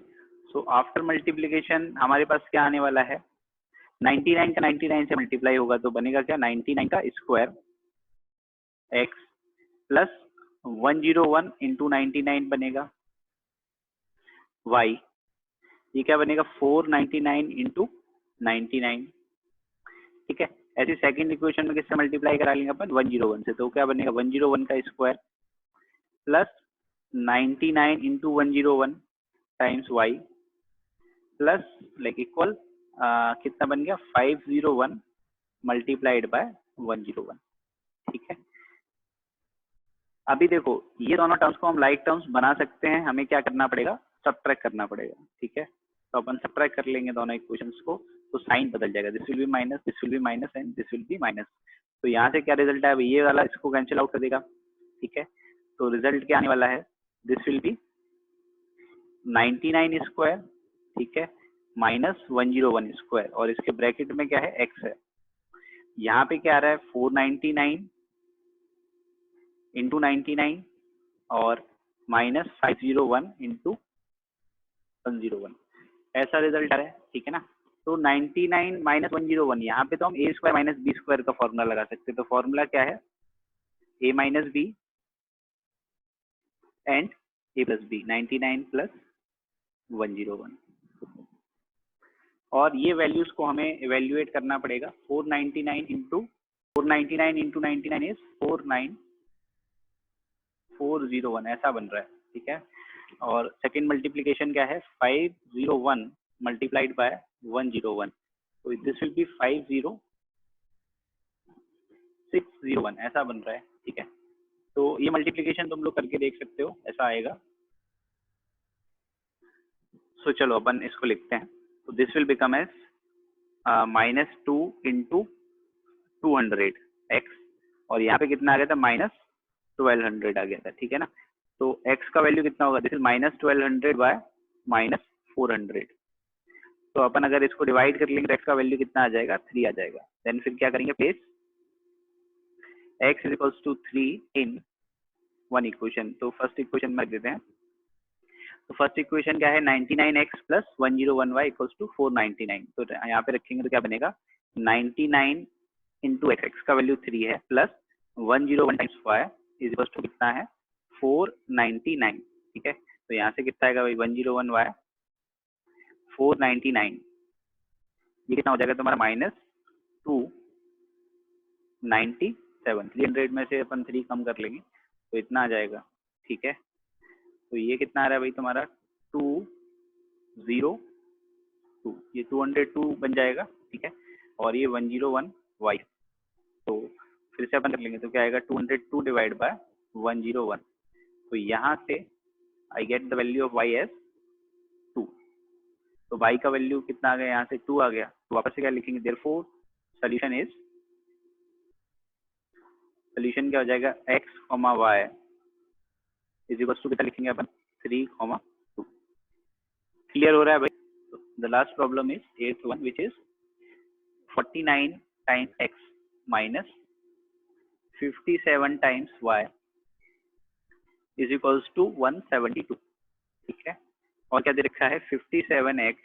सो आफ्टर मल्टीप्लीकेशन हमारे पास क्या आने वाला है, 99 का 99 से मल्टीप्लाई होगा तो बनेगा क्या 99 का स्क्वायर x प्लस 101 इंटू 99 बनेगा y, ये क्या बनेगा 499 इंटू 99, ठीक है। ऐसे सेकंड इक्वेशन में किससे मल्टीप्लाई करा लेंगे अपन 101 से, तो क्या बनेगा 101 का square plus 99 into 101 times y plus like equal कितना बन गया 501 मल्टीप्लाइड बाय 101, ठीक है। अभी देखो ये दोनों टर्म्स को हम लाइक टर्म्स बना सकते हैं, हमें क्या करना पड़ेगा सब्ट्रैक्ट करना पड़ेगा, ठीक है। तो अपन सब्ट्रैक्ट कर लेंगे दोनों इक्वेशंस को, तो साइन बदल जाएगा, this will B minus, this will B minus and this will B minus. तो यहाँ से क्या रिजल्ट आया, ये वाला इसको कैंसिल आउट कर देगा, ठीक है। तो रिजल्ट क्या आने वाला है, दिस विल बी 99 स्क्वायर, ठीक है, माइनस 101 स्क्वायर, और इसके ब्रैकेट में क्या है, एक्स है। यहाँ पे क्या आ रहा है, 499 इंटू 99 और माइनस 501 इंटू 101, ऐसा रिजल्ट आ रहा है, ठीक है ना। तो 99 माइनस 101, यहाँ पे तो हम A square minus B square का फॉर्मूला लगा सकते हैं। तो फॉर्मूला क्या है, A minus B and A plus B, 99 plus 101। और ये वैल्यूज को हमें इवेल्युएट करना पड़ेगा। 499 इंटू 99 इज 49401, ऐसा बन रहा है, ठीक है। और सेकंड मल्टीप्लिकेशन क्या है, 501 मल्टीप्लाइड बाय 101, तो दिस विल बी 50601, ऐसा बन रहा है, ठीक है। तो ये मल्टीप्लिकेशन तुम लोग करके देख सकते हो, ऐसा आएगा। सो चलो अपन इसको लिखते हैं। तो this will become as -2 into 200 x, और यहाँ पे कितना आ गया था, -1200 आ गया था, ठीक है ना। तो x का वैल्यू कितना होगा, दिस इज -1200 बाय -400। तो अपन अगर इसको डिवाइड कर लेंगे तो x का वैल्यू कितना आ जाएगा, 3 आ जाएगा। देन फिर क्या करेंगे, place x is equals to 3 in one equation. तो फर्स्ट इक्वेशन में रख देते हैं। तो फर्स्ट इक्वेशन क्या है, 99x plus 101y equals to 499। तो यहाँ पे रखेंगे तो क्या बनेगा, 99 इंटू एक्स का वैल्यू 3 है, plus 101 times y is equals to कितना है, 499, ठीक है। तो यहाँ से कितना आएगा भाई, 101y 499, ये कितना हो जाएगा तुम्हारा, -297। 300 में से अपन 3 कम कर लेंगे तो इतना आ जाएगा, ठीक है। तो ये कितना आ रहा है भाई तुम्हारा, 202, ये 202 बन जाएगा, ठीक है। और ये 101y, तो फिर से अपन कर लेंगे तो क्या आएगा, 202 डिवाइड बाय 101। तो यहाँ से I get the value of y as 2। तो y का वैल्यू कितना आ गया, यहाँ से 2 आ गया। तो वापस से क्या लिखेंगे, देयरफॉर सोल्यूशन क्या हो जाएगा, x, y is equal to कितना लिखेंगे अपन, 3, 2। क्लियर हो रहा है भाई। The last problem is 8th one, which is 49 times x minus 57 times y is equals to 172, ठीक है। और क्या दे रखा है, 57x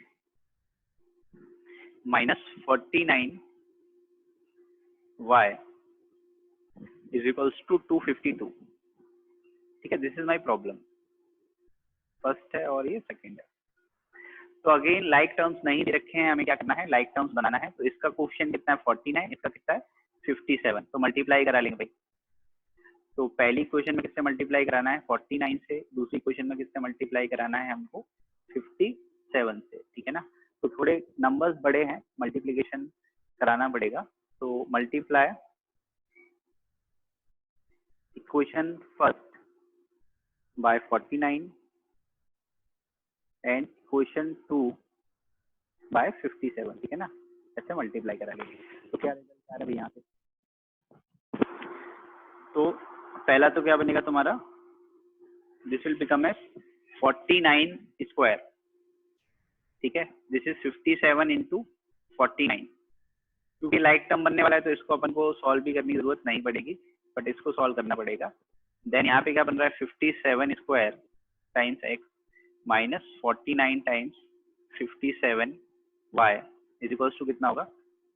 minus 49y is equals to 252, ठीक है। This is my problem, first है और ये सेकंड है। तो अगेन लाइक टर्म्स नहीं दे रखे हैं, हमें क्या करना है, लाइक टर्म्स बनाना है। तो इसका कोएफिशिएंट कितना है, 49, इसका कितना है, 57। तो मल्टीप्लाई करा लेंगे भाई। तो पहली इक्वेशन में किससे मल्टीप्लाई कराना है, 49 से। दूसरी इक्वेशन में किससे मल्टीप्लाई कराना है हमको, 57 से, ठीक है ना। तो थोड़े नंबर्स बड़े हैं, मल्टीप्लीकेशन कराना पड़ेगा। तो multiply equation first by 49 and equation 2 by 57, ठीक है ना। ऐसे मल्टीप्लाई करा लेंगे। तो क्या रिजल्ट आ रहा है यहाँ पे, तो पहला तो क्या बनेगा तुम्हारा, this will become as 49 square, ठीक है। This is 57 into 49। क्योंकि लाइक टर्म बनने वाला है तो इसको अपन को सॉल्व भी करने की जरूरत नहीं पड़ेगी, बट इसको सॉल्व करना पड़ेगा। देन यहाँ पे क्या बन रहा है, 57 square times x minus 49 times 57 y is equals to कितना होगा,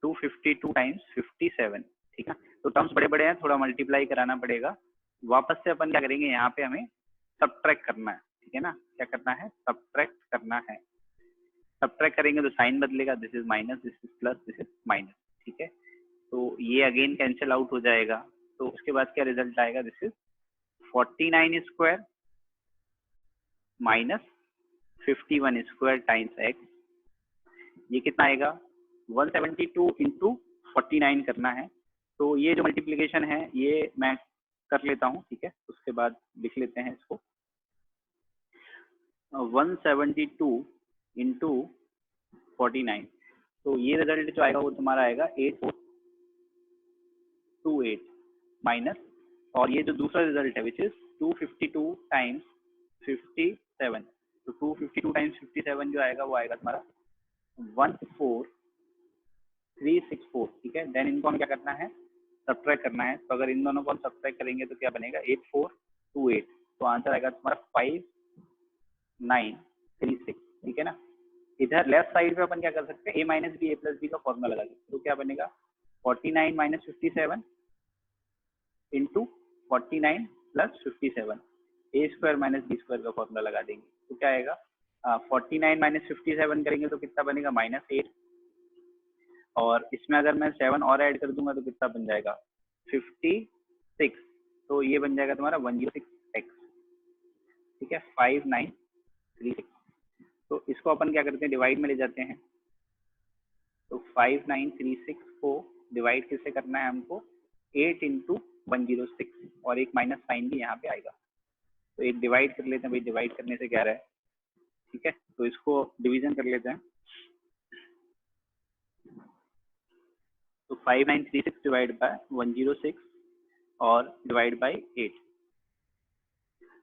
252 टाइम्स 57, ठीक है। तो टर्म्स बड़े बड़े हैं, थोड़ा मल्टीप्लाई कराना पड़ेगा। वापस से अपन क्या करेंगे, यहाँ पे हमें सबट्रैक्ट करना है, ठीक है ना। क्या करना है, सबट्रैक्ट करना है। सबट्रैक्ट करेंगे तो साइन बदलेगा, this is minus, this is plus, this is minus, ठीक है। तो ये अगेन कैंसिल आउट हो जाएगा। तो उसके बाद क्या रिजल्ट आएगा, this is 49 square minus 51 square times x, ये कितना आएगा, 172 इंटू 49 करना है। तो ये जो मल्टीप्लीकेशन है ये मैं कर लेता हूँ, ठीक है। उसके बाद लिख लेते हैं इसको, 172 इंटू 49। तो ये रिजल्ट जो आएगा वो तुम्हारा आएगा 8428 माइनस, और ये जो दूसरा रिजल्ट है विच इज 252 टाइम्स 57, तो 252 टाइम्स 57 जो आएगा वो आएगा तुम्हारा 14364, ठीक है। देन इनको हमें क्या करना है, सब्ट्रैक्ट करना है। तो अगर इन दोनों को हम सब्ट्रैक्ट करेंगे तो क्या बनेगा 8428, तो आंसर आएगा तुम्हारा 5936, ठीक है ना। इधर लेफ्ट साइड पे अपन क्या कर सकते हैं, a minus b a plus b का फॉर्मूला लगा सकते हैं। तो क्या बनेगा 49 minus 57 into 49 plus 57, a square minus B square का फॉर्मूला लगा देंगे। तो क्या आएगा 49 माइनस 57 करेंगे तो कितना बनेगा -8, और इसमें अगर मैं 7 और ऐड कर दूंगा तो कितना बन जाएगा 56, तो ये बन जाएगा तुम्हारा 106x, ठीक है, 5936। तो इसको अपन क्या करते हैं, डिवाइड में ले जाते हैं। तो 5936 को डिवाइड किससे करना है हमको, 8 इंटू 106, और एक माइनस साइन भी यहाँ पे आएगा। तो एक डिवाइड कर लेते हैं भाई, डिवाइड करने से क्या रहा है, ठीक है। तो इसको डिवीजन कर लेते हैं। तो 5936 डिवाइड बाय 106 और डिवाइड बाय 8,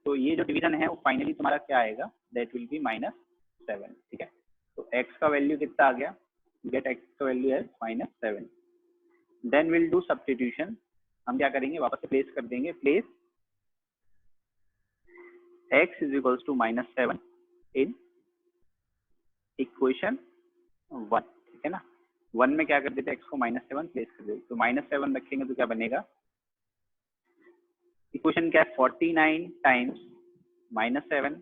तो ये जो डिवीजन है वो फाइनली तुम्हारा क्या आएगा, दैट विल बी -7, ठीक है। तो x का वैल्यू कितना आ गया, गेट x का वैल्यू है -7। देन विल डू सब्स्टिट्यूशन, हम क्या करेंगे, वापस से प्लेस कर देंगे, place x is equals to -7 in equation 1, ठीक है ना। 1 में क्या कर देते हैं, x को -7 प्लेस कर देते, तो -7 रखेंगे तो क्या बनेगा, इक्वेशन क्या है 49 टाइम्स -7,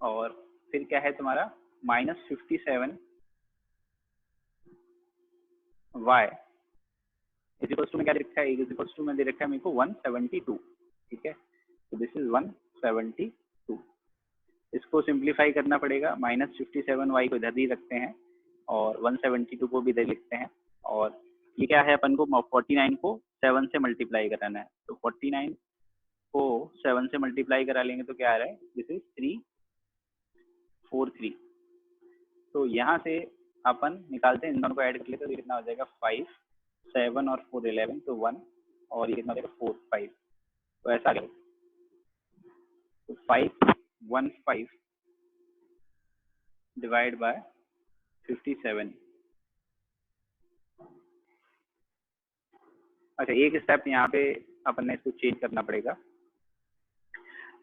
और फिर क्या है तुम्हारा -57 y इज इक्वल्स टू में क्या दे रखा है, इज इक्वल्स टू में दे रखा है मेरे को 172, ठीक है। तो दिस इज 172, इसको सिंप्लीफाई करना पड़ेगा, -57y को इधर ही रखते हैं और 172 को भी इधर लिखते हैं, और ये क्या है, अपन को 49 को 7 से मल्टीप्लाई कराना है। तो 49 को 7 से मल्टीप्लाई करा लेंगे तो क्या आ रहा है, दिस इज 343। तो यहाँ से अपन निकालते हैं, इन दोनों को ऐड कर लेते हैं, तो कितना हो जाएगा 5, 7 और 4 11, तो 1, और ये कितना हो जाएगा 4 5, तो ऐसा गया। तो 515 डिवाइड बाय 57। अच्छा, एक स्टेप यहाँ पे अपन ने इसको चेंज करना पड़ेगा,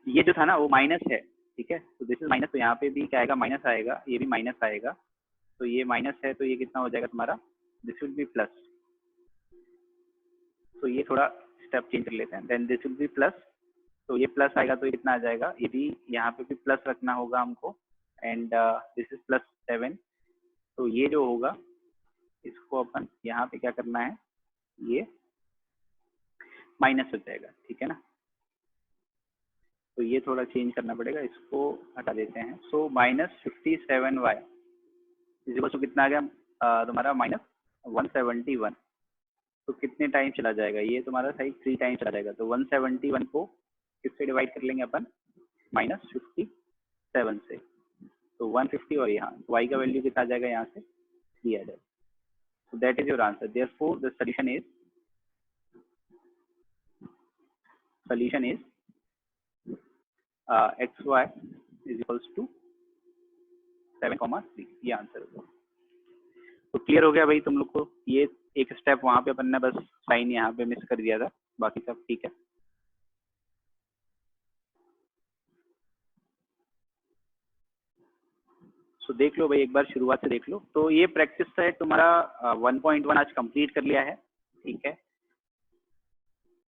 ये जो था ना वो माइनस है, ठीक है। तो दिस इज माइनस, तो यहाँ पे भी क्या आएगा, माइनस आएगा, ये भी माइनस आएगा। तो ये माइनस है तो ये कितना हो जाएगा तुम्हारा, दिस विल बी प्लस। तो ये थोड़ा स्टेप चेंज कर लेते हैं, then this will be plus, तो ये प्लस आएगा तो ये कितना आ जाएगा, ये भी यहाँ पे भी प्लस रखना होगा हमको, एंड दिस इज +7। तो ये जो होगा इसको अपन यहाँ पे क्या करना है, ये माइनस हो जाएगा, ठीक है ना। तो ये थोड़ा चेंज करना पड़ेगा, इसको हटा देते हैं। सो -57y इज इक्वल टू कितना आ गया तुम्हारा -171। तो कितने टाइम चला जाएगा, ये तुम्हारा सही 3 टाइम चला जाएगा। तो 171 को किससे डिवाइड कर लेंगे अपन, -57 से, तो 150, और यहाँ y का वैल्यू कितना आ जाएगा, यहाँ से 3 आ जाएगा। So that is your answer. Therefore, the solution is xy is equals to 7,3, ये आंसर होगा। तो क्लियर हो गया भाई तुम लोग को, ये एक स्टेप वहां पे अपन ने बस साइन यहाँ पे मिस कर दिया था, बाकी सब ठीक है। सो देख लो भाई, एक बार शुरुआत से देख लो। तो ये प्रैक्टिस सेट तुम्हारा 1.1 आज कंप्लीट कर लिया है, ठीक है।